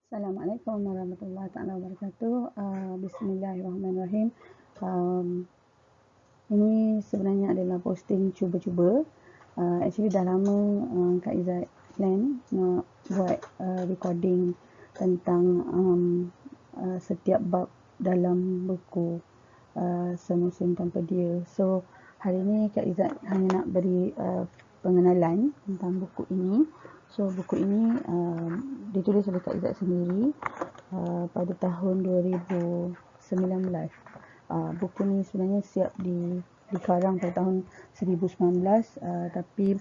Assalamualaikum warahmatullahi taala wabarakatuh. Bismillahirrahmanirrahim. Ini sebenarnya adalah posting cuba-cuba. Actually dah lama Kak Izzat plan nak buat recording tentang setiap bab dalam buku Semusim Tanpa Dia. So hari ini Kak Izzat hanya nak beri pengenalan tentang buku ini. So buku ini ditulis oleh Kak Izzat sendiri pada tahun 2019. Buku ni sebenarnya siap dikarang pada tahun 2019, tapi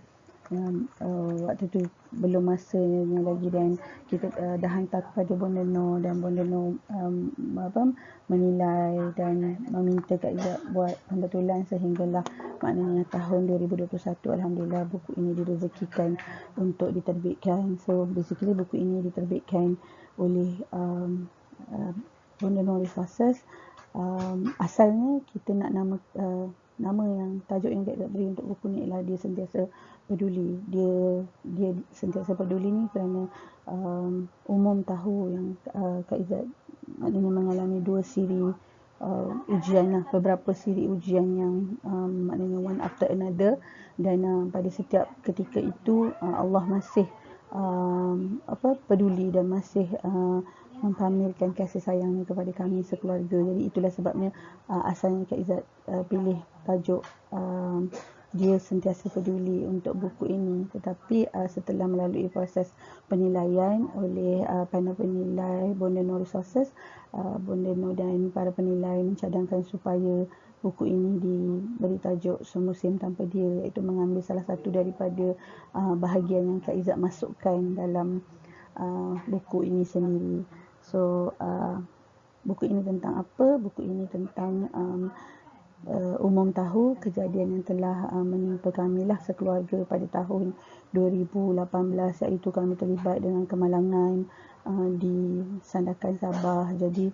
waktu tu belum masanya lagi, dan kita dah hantar kepada Bonda Noor, dan Bonda Noor menilai dan meminta Kak Izzat buat pembetulan, sehinggalah maknanya tahun 2021 Alhamdulillah buku ini direzekikan untuk diterbitkan. So basically buku ini diterbitkan oleh Bonda Noor Resources. Asalnya kita nak nama yang tajuk yang Kak Izzat beri untuk buku ni ialah Dia Sentiasa Peduli. Dia sentiasa peduli ni kerana umum tahu yang Kak Izzat maknanya mengalami dua siri ujian lah, beberapa siri ujian yang maknanya one after another, dan pada setiap ketika itu Allah masih peduli dan masih mempamerkan kasih sayangnya kepada kami sekeluarga. Jadi itulah sebabnya asalnya Kak Izzat pilih tajuk Dia Sentiasa Peduli untuk buku ini. Tetapi setelah melalui proses penilaian oleh panel penilai Bonda Noor Resources, Bonda Noor dan para penilai mencadangkan supaya buku ini diberi tajuk Semusim Tanpa Dia, iaitu mengambil salah satu daripada bahagian yang Kak Izzat masukkan dalam buku ini sendiri. So buku ini tentang apa? Buku ini tentang umum tahu kejadian yang telah menimpa kami lah sekeluarga pada tahun 2018, iaitu kami terlibat dengan kemalangan di Sandakan Sabah. Jadi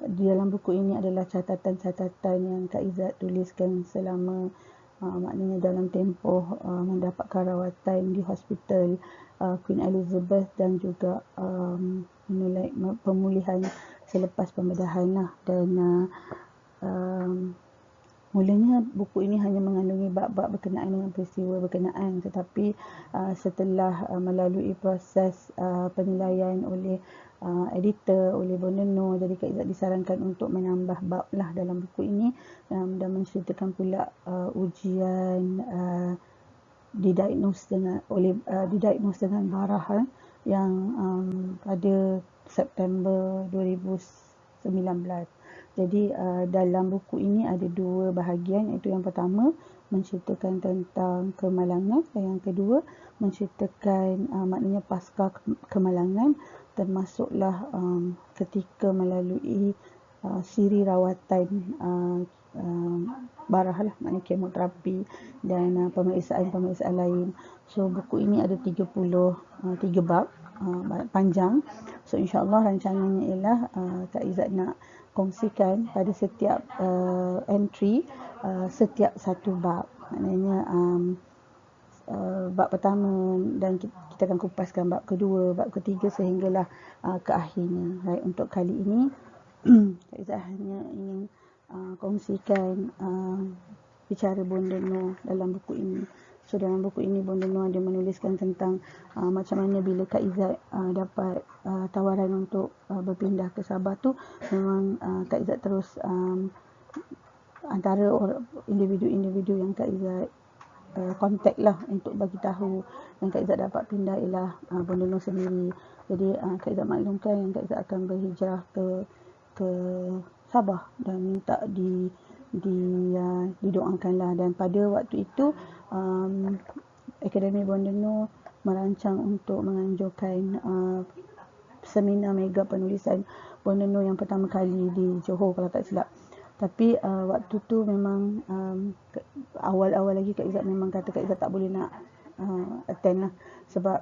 di dalam buku ini adalah catatan-catatan yang Kak Izzat tuliskan selama maknanya dalam tempoh mendapatkan rawatan di hospital Queen Elizabeth, dan juga pemulihan selepas pembedahan lah. Dan mulanya buku ini hanya mengandungi bab-bab berkenaan dengan peristiwa berkenaan, tetapi setelah melalui proses penilaian oleh editor, oleh Bonda Noor, jadi Kak Izzat disarankan untuk menambah bab lah dalam buku ini, dan menceritakan pula ujian didiagnos dengan barah yang pada September 2019. Jadi dalam buku ini ada dua bahagian, iaitu yang pertama menceritakan tentang kemalangan, dan yang kedua menceritakan maknanya pasca kemalangan, termasuklah ketika melalui siri rawatan barah lah, maknanya kemoterapi dan pemeriksaan-pemeriksaan lain. So buku ini ada 33 bab, panjang. So insyaAllah rancangannya ialah Kak Izzat nak kongsikan pada setiap entry setiap satu bab, maknanya bab pertama, dan kita akan kupaskan bab kedua, bab ketiga, sehinggalah ke akhirnya. Right, untuk kali ini Kak Izzat hanya ingin kongsikan bicara Bonda Noor dalam buku ini. So dalam buku ini Bonda Noor ada menuliskan tentang macam mana bila Kak Izzat dapat tawaran untuk berpindah ke Sabah tu, memang Kak Izzat terus antara individu-individu yang Kak Izzat kontak lah untuk bagi tahu yang Kak Izzat dapat pindah ialah Bonda Noor sendiri. Jadi Kak Izzat maklumkan yang Kak Izzat akan berhijrah ke Sabah dan minta didoakanlah. Dan pada waktu itu Akademi Bonda Noor merancang untuk menganjurkan seminar mega penulisan Bonda Noor yang pertama kali di Johor kalau tak silap. Tapi waktu tu memang awal-awal lagi Kak Izzat memang kata Kak Izzat tak boleh nak attend lah, sebab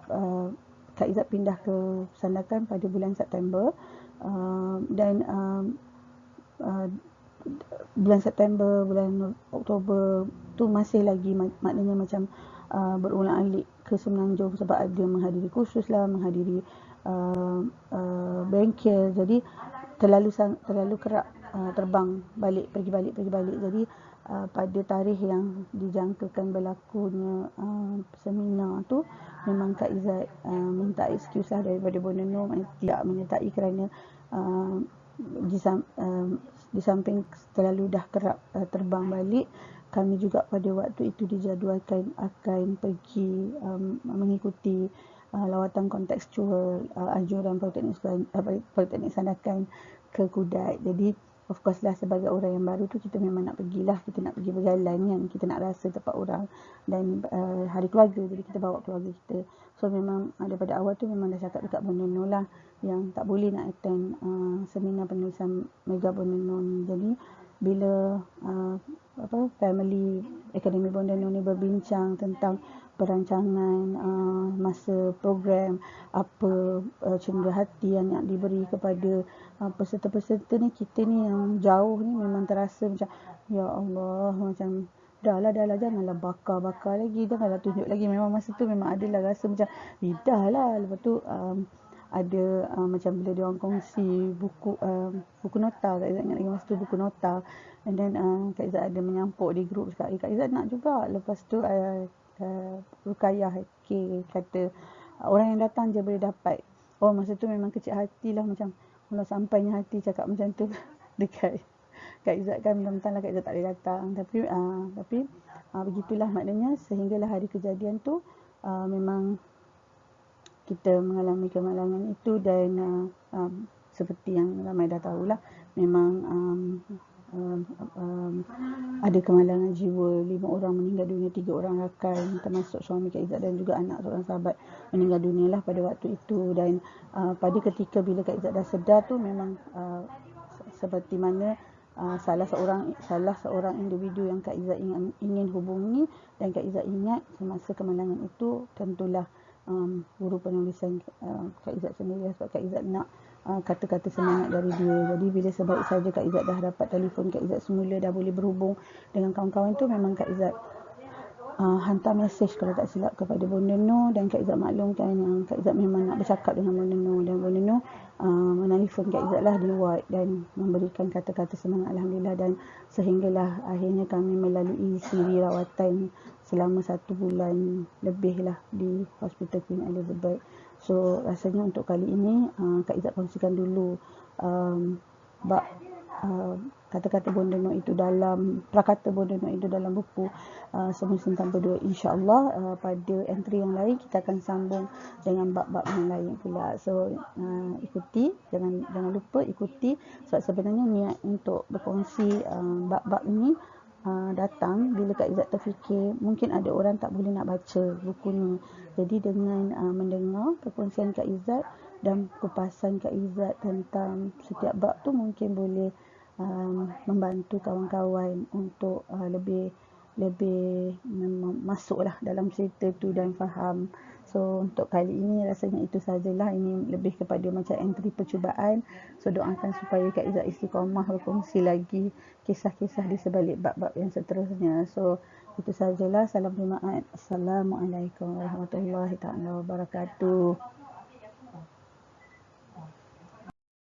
Kak Izzat pindah ke Sandakan pada bulan September, dan bulan September, bulan Oktober tu masih lagi maknanya macam berulang alik ke Semenanjung, sebab ada menghadiri kursus lah, menghadiri bengkel. Jadi terlalu kerap terbang balik, pergi balik. Jadi pada tarikh yang dijangkakan berlakunya seminar tu, memang Kak Izzat minta excuse lah daripada Bonda Nur, tidak menyertai kerana di samping terlalu dah kerap terbang balik, kami juga pada waktu itu dijadualkan akan pergi mengikuti lawatan kontekstual anjuran Politeknik Sandakan ke Kudat. Jadi of course lah, sebagai orang yang baru tu kita memang nak pergilah, kita nak pergi berjalan kan, kita nak rasa tempat orang dan hari keluarga, jadi kita bawa keluarga kita. So memang daripada awal tu memang dah cakap dekat Bonda Nur lah yang tak boleh nak attend seminar penulisan Mega Bonda Nur ni. Jadi bila family Akademi Bonda Nur ni berbincang tentang perancangan masa program, apa cenderahati yang nak diberi kepada peserta-peserta ni, kita ni yang jauh ni memang terasa macam ya Allah, macam dah lah janganlah bakar lagi, janganlah tunjuk lagi. Memang masa tu memang adalah rasa macam dah lah. Lepas tu ada macam bila dia orang kongsi buku nota, Kak Izzat ingat lagi masa tu buku nota, and then Kak Izzat ada menyampuk di grup cakap Kak Izzat nak juga. Lepas tu Rukayah kata orang yang datang je boleh dapat. Masa tu memang kecil hati lah, macam kalau sampainya hati cakap macam tu dekat Kak Izzat kan, mentang-mentang lah Kak Izzat tak boleh datang. Tapi begitulah maknanya, sehinggalah hari kejadian tu memang kita mengalami kemalangan itu. Dan seperti yang ramai dah tahulah, memang ada kemalangan jiwa. 5 orang meninggal dunia, 3 orang rakan, termasuk suami Kak Izzat dan juga anak seorang sahabat meninggal dunia lah pada waktu itu. Dan pada ketika bila Kak Izzat dah sedar tu, memang seperti mana salah seorang individu yang Kak Izzat ingin hubungi dan Kak Izzat ingat semasa kemalangan itu, tentulah guru penulisan Kak Izzat sendiri, sebab Kak Izzat nak kata-kata semangat dari dia. Jadi bila sebaik saja Kak Izzat dah dapat telefon Kak Izzat semula, dah boleh berhubung dengan kawan-kawan tu, memang Kak Izzat hantar mesej kalau tak silap kepada Bonda Nur, dan Kak Izzat maklumkan yang Kak Izzat memang nak bercakap dengan Bonda Nur, dan Bonda Nur menelefon Kak Izzat lah di WhatsApp dan memberikan kata-kata semangat, Alhamdulillah. Dan sehinggalah akhirnya kami melalui siri rawatan selama 1 bulan lebih lah di Hospital Queen Elizabeth. So rasanya untuk kali ini Kak Izzat kongsikan dulu kata-kata Bonda Nur itu dalam prakata Bonda Nur itu dalam buku Semusim Tanpa Dua. InsyaAllah pada entry yang lain kita akan sambung dengan bab-bab yang lain pula. So ikuti, jangan lupa ikuti, sebab sebenarnya niat untuk berkongsi bab-bab ini datang bila Kak Izzat terfikir mungkin ada orang tak boleh nak baca buku ni. Jadi dengan mendengar perkongsian Kak Izzat dan kupasan Kak Izzat tentang setiap bab tu, mungkin boleh membantu kawan-kawan untuk lebih masuklah dalam cerita tu dan faham. So untuk kali ini rasanya itu sajalah. Ini lebih kepada macam entry percubaan. So doakan supaya Kak Izzat istiqamah berkongsi lagi kisah-kisah di sebalik bab-bab yang seterusnya. So itu sajalah. Salam jemaat. Assalamualaikum warahmatullahi taala wabarakatuh.